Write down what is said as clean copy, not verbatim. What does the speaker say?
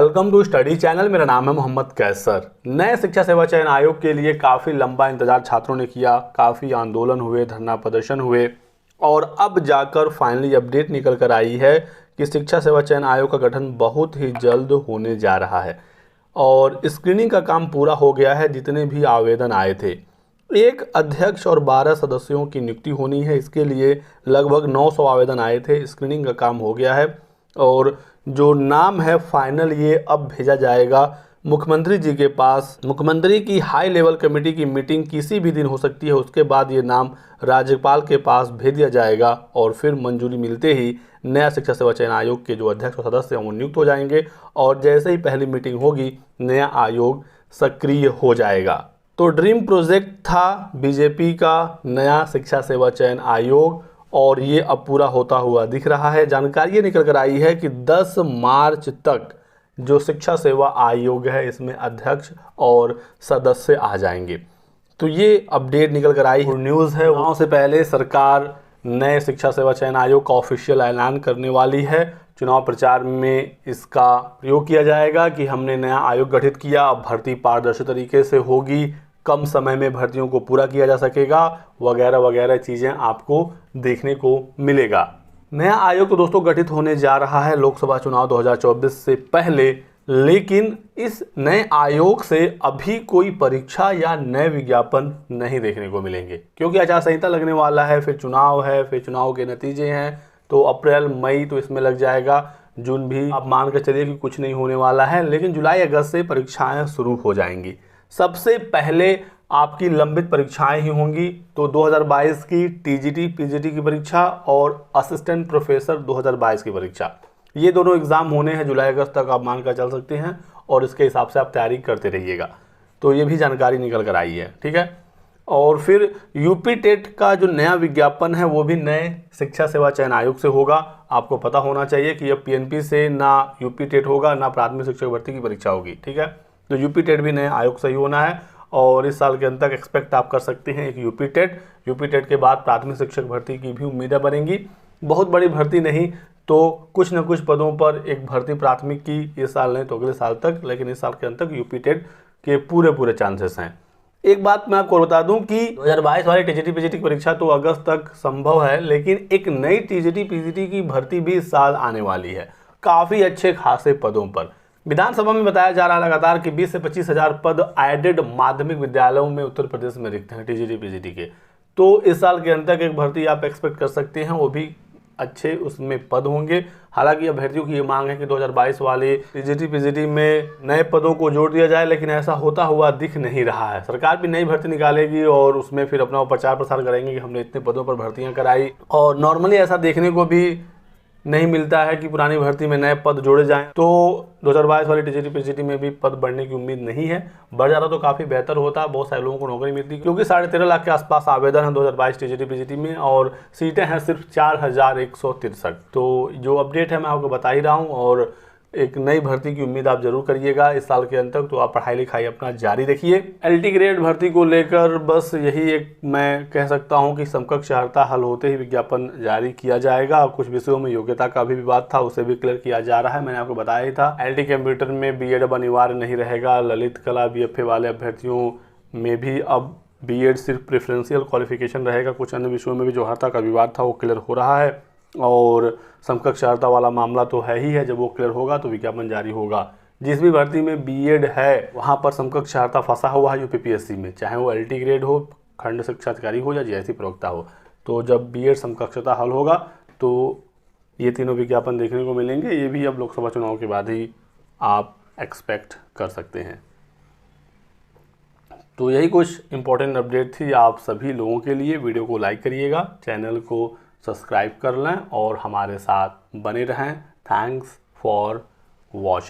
Welcome to study channel. मेरा नाम है मोहम्मद कैसर। नए शिक्षा सेवा चयन आयोग के लिए काफ़ी लंबा इंतजार छात्रों ने किया, काफ़ी आंदोलन हुए, धरना प्रदर्शन हुए और अब जाकर फाइनली अपडेट निकल कर आई है कि शिक्षा सेवा चयन आयोग का गठन बहुत ही जल्द होने जा रहा है और स्क्रीनिंग का काम पूरा हो गया है। जितने भी आवेदन आए थे, एक अध्यक्ष और 12 सदस्यों की नियुक्ति होनी है। इसके लिए लगभग 900 आवेदन आए थे। स्क्रीनिंग का काम हो गया है और जो नाम है फाइनल ये अब भेजा जाएगा मुख्यमंत्री जी के पास। मुख्यमंत्री की हाई लेवल कमेटी की मीटिंग किसी भी दिन हो सकती है। उसके बाद ये नाम राज्यपाल के पास भेज दिया जाएगा और फिर मंजूरी मिलते ही नया शिक्षा सेवा चयन आयोग के जो अध्यक्ष और सदस्य हैं वो नियुक्त हो जाएंगे और जैसे ही पहली मीटिंग होगी नया आयोग सक्रिय हो जाएगा। तो ड्रीम प्रोजेक्ट था बीजेपी का नया शिक्षा सेवा चयन आयोग और ये अब पूरा होता हुआ दिख रहा है। जानकारी ये निकल कर आई है कि 10 मार्च तक जो शिक्षा सेवा आयोग है इसमें अध्यक्ष और सदस्य आ जाएंगे। तो ये अपडेट निकल कर आई न्यूज़ है। वहाँ से पहले सरकार नए शिक्षा सेवा चयन आयोग का ऑफिशियल ऐलान करने वाली है। चुनाव प्रचार में इसका प्रयोग किया जाएगा कि हमने नया आयोग गठित किया, अब भर्ती पारदर्शी तरीके से होगी, कम समय में भर्तियों को पूरा किया जा सकेगा, वगैरह वगैरह चीज़ें आपको देखने को मिलेगा। नया आयोग तो दोस्तों गठित होने जा रहा है लोकसभा चुनाव 2024 से पहले, लेकिन इस नए आयोग से अभी कोई परीक्षा या नए विज्ञापन नहीं देखने को मिलेंगे क्योंकि आचार संहिता लगने वाला है, फिर चुनाव है, फिर चुनाव के नतीजे हैं, तो अप्रैल मई तो इसमें लग जाएगा, जून भी आप मान कर चलिए कि कुछ नहीं होने वाला है, लेकिन जुलाई अगस्त से परीक्षाएँ शुरू हो जाएंगी। सबसे पहले आपकी लंबित परीक्षाएं ही होंगी। तो 2022 की टीजीटी पीजीटी की परीक्षा और असिस्टेंट प्रोफेसर 2022 की परीक्षा, ये दोनों एग्ज़ाम होने हैं जुलाई अगस्त तक, आप मान कर चल सकते हैं और इसके हिसाब से आप तैयारी करते रहिएगा। तो ये भी जानकारी निकल कर आई है, ठीक है। और फिर यूपी टेट का जो नया विज्ञापन है वो भी नए शिक्षा सेवा चयन आयोग से होगा। आपको पता होना चाहिए कि अब पीएनपी से ना यूपी टेट होगा ना प्राथमिक शिक्षक भर्ती की परीक्षा होगी, ठीक है। तो यूपी टेट भी नए आयोग से ही होना है और इस साल के अंत तक एक्सपेक्ट आप कर सकते हैं एक यूपी टेट के बाद प्राथमिक शिक्षक भर्ती की भी उम्मीदें बनेंगी। बहुत बड़ी भर्ती नहीं तो कुछ न कुछ पदों पर एक भर्ती प्राथमिक की इस साल नहीं तो अगले साल तक, लेकिन इस साल के अंत तक यूपी टेट के पूरे चांसेस हैं। एक बात मैं आपको बता दूं कि 2022 वाली टीजीटी पीजीटी की परीक्षा तो अगस्त तक संभव है, लेकिन एक नई टीजीटी पीजीटी की भर्ती भी इस साल आने वाली है काफ़ी अच्छे खासे पदों पर। विधानसभा में बताया जा रहा है लगातार कि 20 से 25 हज़ार पद एडेड माध्यमिक विद्यालयों में उत्तर प्रदेश में रिक्त हैं टीजीटी पीजीटी के। तो इस साल के अंत तक एक भर्ती आप एक्सपेक्ट कर सकते हैं, वो भी अच्छे उसमें पद होंगे। हालांकि अभ्यर्थियों की ये मांग है कि 2022 वाले टीजीटी पीजीटी में नए पदों को जोड़ दिया जाए, लेकिन ऐसा होता हुआ दिख नहीं रहा है। सरकार भी नई भर्ती निकालेगी और उसमें फिर अपना प्रचार प्रसार करेंगे कि हमने इतने पदों पर भर्तियाँ कराई, और नॉर्मली ऐसा देखने को भी नहीं मिलता है कि पुरानी भर्ती में नए पद जोड़े जाएं। तो 2022 वाली टीजीटी पीजीटी में भी पद बढ़ने की उम्मीद नहीं है। बढ़ जाता तो काफ़ी बेहतर होता, बहुत सारे लोगों को नौकरी मिलती, क्योंकि 13.5 लाख के आसपास आवेदन है 2022 टीजीटी पीजीटी में और सीटें हैं सिर्फ 4163। तो जो अपडेट है मैं आपको बता ही रहा हूँ और एक नई भर्ती की उम्मीद आप जरूर करिएगा इस साल के अंत तक। तो आप पढ़ाई लिखाई अपना जारी रखिए। एलटी ग्रेड भर्ती को लेकर बस यही एक मैं कह सकता हूं कि समकक्ष अर्हता हल होते ही विज्ञापन जारी किया जाएगा। कुछ विषयों में योग्यता का भी विवाद था, उसे भी क्लियर किया जा रहा है। मैंने आपको बताया ही था एलटी कंप्यूटर में बीएड अब अनिवार्य नहीं रहेगा। ललित कला बीएफए वाले अभ्यर्थियों में भी अब बीएड सिर्फ प्रेफरेंशियल क्वालिफिकेशन रहेगा। कुछ अन्य विषयों में भी जो अर्हता का विवाद था वो क्लियर हो रहा है और समकक्ष अर्हता वाला मामला तो है ही है। जब वो क्लियर होगा तो विज्ञापन जारी होगा। जिस भी भर्ती में बीएड है वहाँ पर समकक्ष अर्हता फंसा हुआ है यूपीपीएससी में, चाहे वो एलटी ग्रेड हो, खंड शिक्षा अधिकारी हो या जीआईसी प्रवक्ता हो। तो जब बीएड समकक्षता हल होगा तो ये तीनों विज्ञापन देखने को मिलेंगे। ये भी अब लोकसभा चुनाव के बाद ही आप एक्सपेक्ट कर सकते हैं। तो यही कुछ इंपॉर्टेंट अपडेट थी आप सभी लोगों के लिए। वीडियो को लाइक करिएगा, चैनल को सब्सक्राइब कर लें और हमारे साथ बने रहें। Thanks for watching.